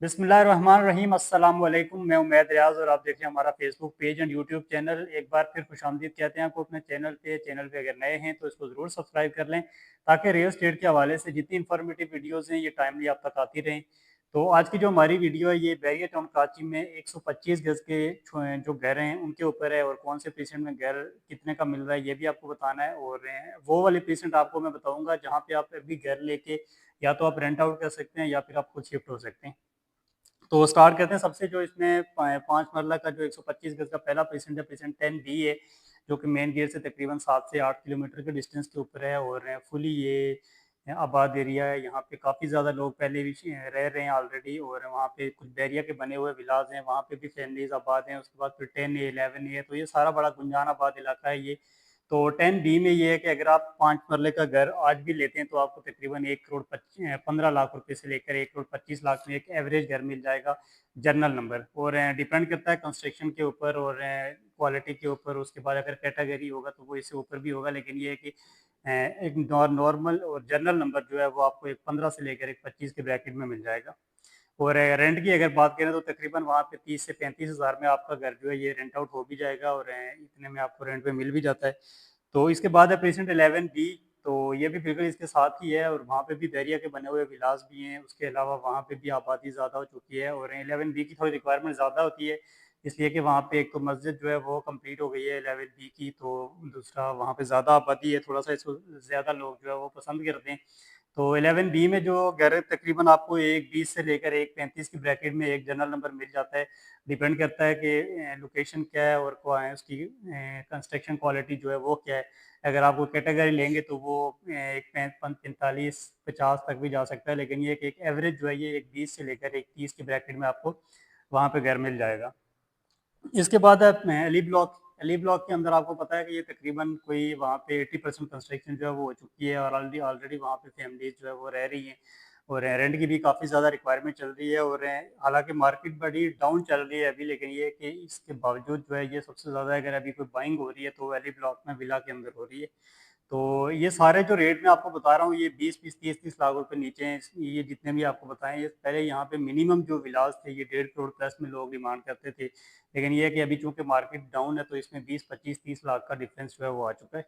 बिस्मिल्लाहिर्रहमानिर्रहीम अस्सलाम वालेकुम। मैं उमैद रियाज और आप देख रहे हैं हमारा Facebook page and YouTube channel. एक बार फिर खुशामदीद कहते हैं आपको अपने चैनल पे अगर नए हैं तो इसको ज़रूर सब्सक्राइब कर लें ताकि रियल स्टेट के हवाले से जितनी इन्फॉर्मेटिव वीडियोज़ हैं ये टाइमली आप तक आती रहें। तो आज की जो हमारी वीडियो है ये बैरियर टाउन कराची में 125 गज़ के जो घर हैं उनके ऊपर है, और कौन से पेशेंट में घर कितने का मिल रहा है ये भी आपको बताना है। और वो वाले पेशेंट आपको मैं बताऊँगा जहाँ पे आप अभी घर लेके या तो आप रेंट आउट कर सकते हैं या फिर आप खुद शिफ्ट हो सकते हैं। तो स्टार्ट करते हैं सबसे, जो इसमें 5 मरला का जो 125 गज का पहला पेशेंट है, पेशेंट 10 बी है, जो कि मेन गेट से तकरीबन 7 से 8 किलोमीटर के डिस्टेंस के ऊपर है और फुली ये आबाद एरिया है। यहाँ पे काफ़ी ज़्यादा लोग पहले भी रह रहे हैं ऑलरेडी, और वहाँ पे कुछ बैरिया के बने हुए विलाज हैं, वहाँ पे भी फैमिलीज आबाद हैं। उसके बाद फिर 10 ए 11 है, तो ये सारा बड़ा गुंजान आबाद इलाका है ये। तो 10 बी में ये है कि अगर आप 5 मरले का घर आज भी लेते हैं तो आपको तकरीबन 1 करोड़ 15 लाख रुपए से लेकर 1 करोड़ 25 लाख में एक एवरेज घर मिल जाएगा, जनरल नंबर। और डिपेंड करता है कंस्ट्रक्शन के ऊपर और क्वालिटी के ऊपर। उसके बाद अगर कैटेगरी होगा तो वो इससे ऊपर भी होगा, लेकिन ये है कि एक नॉर्मल और जनरल नंबर जो है वो आपको एक 15 से लेकर एक 25 के ब्रैकेट में मिल जाएगा। और रेंट की अगर बात करें तो तकरीबन वहाँ पे 30 से 35 हज़ार में आपका घर जो है ये रेंट आउट हो भी जाएगा, और इतने में आपको रेंट पे मिल भी जाता है। तो इसके बाद है पेशेंट 11 बी। तो ये भी बिल्कुल इसके साथ ही है, और वहाँ पे भी बैरिया के बने हुए विलास भी हैं। उसके अलावा वहाँ पे भी आबादी ज़्यादा हो चुकी है, और 11 बी की थोड़ी रिक्वायरमेंट ज़्यादा होती है, इसलिए कि वहाँ पे एक तो मस्जिद जो है वो कंप्लीट हो गई है 11 बी की, तो दूसरा वहाँ पे ज़्यादा आबादी है, थोड़ा सा इसको ज़्यादा लोग जो है वो पसंद करते हैं। तो 11 बी में जो घर है तकरीबन आपको एक 20 से लेकर एक 35 की ब्रैकेट में एक जनरल नंबर मिल जाता है। डिपेंड करता है कि लोकेशन क्या है और क्या है उसकी कंस्ट्रक्शन क्वालिटी जो है वो क्या है। अगर आप वो कैटेगरी लेंगे तो वो एक 45 50 तक भी जा सकता है, लेकिन ये कि एक एवरेज जो है ये एक 20 से लेकर एक 30 की ब्रैकेट में आपको वहाँ पे घर मिल जाएगा। इसके बाद अली ब्लॉक के अंदर आपको पता है कि ये तकरीबन कोई वहाँ पे 80% कंस्ट्रक्शन जो है वो हो चुकी है, और ऑलरेडी ऑलरेडी वहाँ पे फैमिलीज जो है वो रह रही हैं, और रेंट की भी काफ़ी ज़्यादा रिक्वायरमेंट चल रही है। और हालांकि मार्केट बड़ी डाउन चल रही है अभी, लेकिन ये है कि इसके बावजूद जो है ये सबसे ज़्यादा अगर अभी कोई बाइंग हो रही है तो अली ब्लॉक में विला के अंदर हो रही है। तो ये सारे जो रेट मैं आपको बता रहा हूँ ये 20 20 30 30 लाख रुपए नीचे हैं। ये जितने भी आपको बताएं, ये पहले यहाँ पे मिनिमम जो विलास थे ये 1.5 करोड़ प्लस में लोग डिमांड करते थे, लेकिन ये है कि अभी चूंकि मार्केट डाउन है तो इसमें 20 25 30 लाख का डिफरेंस जो है वो आ चुका है।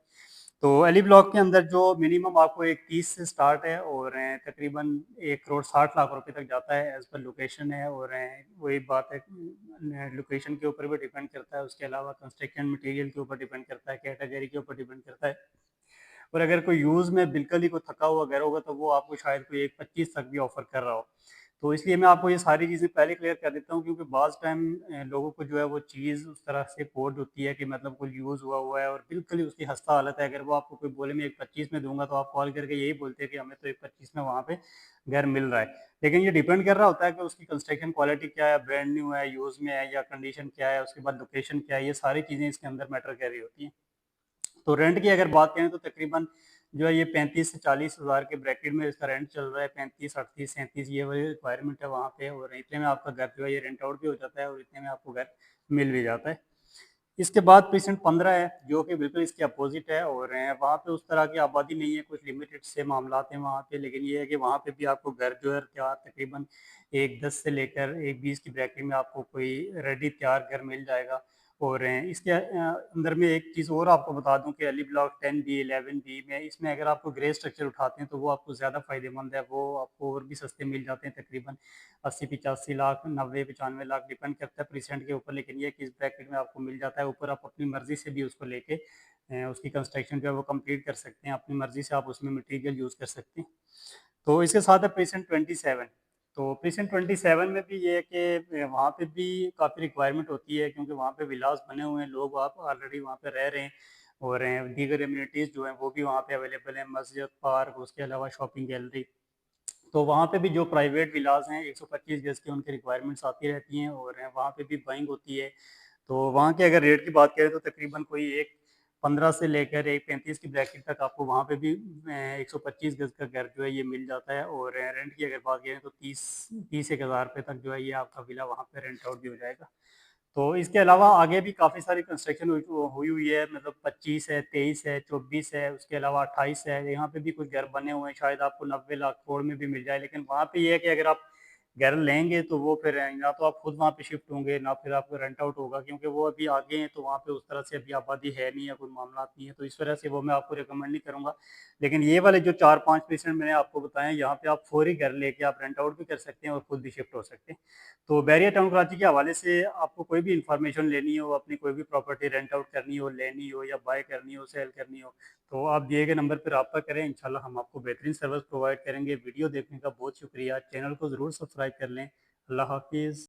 तो अली ब्लॉक के अंदर जो मिनिमम आपको एक 30 से स्टार्ट है, और तकरीबन 1 करोड़ 60 लाख रुपए तक जाता है, एज पर लोकेशन है। और वही बात है, लोकेशन के ऊपर भी डिपेंड करता है, उसके अलावा कंस्ट्रक्शन मटेरियल के ऊपर डिपेंड करता है, कैटेगरी के ऊपर डिपेंड करता है। और अगर कोई यूज़ में बिल्कुल ही कोई थका हुआ घर होगा तो वो आपको शायद कोई 1 25 तक भी ऑफर कर रहा हो। तो इसलिए मैं आपको ये सारी चीज़ें पहले क्लियर कर देता हूँ, क्योंकि बाज़ टाइम लोगों को जो है वो चीज़ उस तरह से कोड होती है कि मतलब कोई यूज़ हुआ हुआ है और बिल्कुल ही उसकी खस्ता हालत है। अगर वो आपको कोई बोले मैं 1 25 में दूंगा तो आप कॉल करके यही बोलते हैं कि हमें तो 1 25 में वहाँ पे घर मिल रहा है। लेकिन ये डिपेंड कर रहा होता है कि उसकी कंस्ट्रक्शन क्वालिटी क्या है, ब्रांड न्यू है, यूज़ में है, या कंडीशन क्या है, उसके बाद लोकेशन क्या है, ये सारी चीज़ें इसके अंदर मैटर कर रही होती हैं। तो रेंट की अगर बात करें तो तकरीबन जो है ये 35 से 40 हज़ार के ब्रैकेट में इसका रेंट चल रहा है। 35 38 37 ये वाली रिक्वायरमेंट है वहाँ पे, और इतने में आपका घर जो है ये रेंट आउट भी हो जाता है और इतने में आपको घर मिल भी जाता है। इसके बाद पेशेंट 15 है, जो कि बिल्कुल इसके अपोजिट है, और वहाँ पे उस तरह की आबादी नहीं है, कुछ लिमिटेड से मामला हैं वहाँ पे। लेकिन ये है कि वहाँ पे भी आपको घर जो है तैयार तकरीबन एक 10 से लेकर एक 20 की ब्रैकेट में आपको कोई रेडी तैयार घर मिल जाएगा। और इसके अंदर में एक चीज़ और आपको बता दूं कि अली ब्लॉक 10 बी 11 बी में इसमें अगर आपको ग्रे स्ट्रक्चर उठाते हैं तो वो आपको ज़्यादा फ़ायदेमंद है, वो आपको और भी सस्ते मिल जाते हैं, तकरीबन 80 85 लाख 90 95 लाख, डिपेंड करता है परसेंट के ऊपर। लेकिन ये किस ब्रैकेट में आपको मिल जाता है, ऊपर आप अपनी मर्ज़ी से भी उसको लेके उसकी कंस्ट्रक्शन जो है वो कंप्लीट कर सकते हैं, अपनी मर्ज़ी से आप उसमें मटेरियल यूज़ कर सकते हैं। तो इसके साथ है पेशेंट 27। तो पेशेंट 27 में भी ये है कि वहाँ पे भी काफ़ी रिक्वायरमेंट होती है, क्योंकि वहाँ पे विलास बने हुए हैं, लोग आप ऑलरेडी वहाँ पे रह रहे हैं, और दीगर इम्यूनिटीज़ जो हैं वो भी वहाँ पे अवेलेबल हैं, मस्जिद, पार्क, उसके अलावा शॉपिंग गैलरी। तो वहाँ पे भी जो प्राइवेट विलास हैं 125 गज की उनकी रिक्वायरमेंट्स आती रहती हैं, और वहाँ पे भी बाइंग होती है। तो वहाँ के अगर रेट की बात करें तो तकरीबन कोई एक 15 से लेकर एक 35 की ब्रैकेट तक आपको वहाँ पे भी 125 गज का घर जो है ये मिल जाता है। और रेंट की अगर बात करें तो 30 30 एक हज़ार रुपये तक जो है ये आपका विला वहाँ पे रेंट आउट भी हो जाएगा। तो इसके अलावा आगे भी काफ़ी सारी कंस्ट्रक्शन हुई हुई है, मतलब 25 है, 23 है, 24 है, उसके अलावा 28 है। यहाँ पे भी कुछ घर बने हुए हैं, शायद आपको 90 लाख करोड़ में भी मिल जाए। लेकिन वहाँ पे ये है कि अगर आप घर लेंगे तो वो फिर ना तो आप खुद वहाँ पे शिफ्ट होंगे, ना फिर आपको रेंट आउट होगा, क्योंकि वो अभी आगे हैं तो वहाँ पे उस तरह से अभी आबादी है नहीं, या कोई मामला नहीं है, तो इस वजह से वो मैं आपको रिकमेंड नहीं करूँगा। लेकिन ये वाले जो 4-5% मैंने आपको बताएं, यहाँ पे आप फौरी घर लेके आप रेंट आउट भी कर सकते हैं और खुद भी शिफ्ट हो सकते हैं। तो बैरिया टाउन कराची के हवाले से आपको कोई भी इंफॉर्मेशन लेनी हो, अपनी कोई भी प्रॉपर्टी रेंट आउट करनी हो, लेनी हो या बाय करनी हो, सेल करनी हो, तो आप दिए गए नंबर पर रब्ता करें। इंशाल्लाह हम आपको बेहतरीन सर्विस प्रोवाइड करेंगे। वीडियो देखने का बहुत शुक्रिया। चैनल को ज़रूर सब्सक्राइब कर लें। अल्लाह हाफिज़।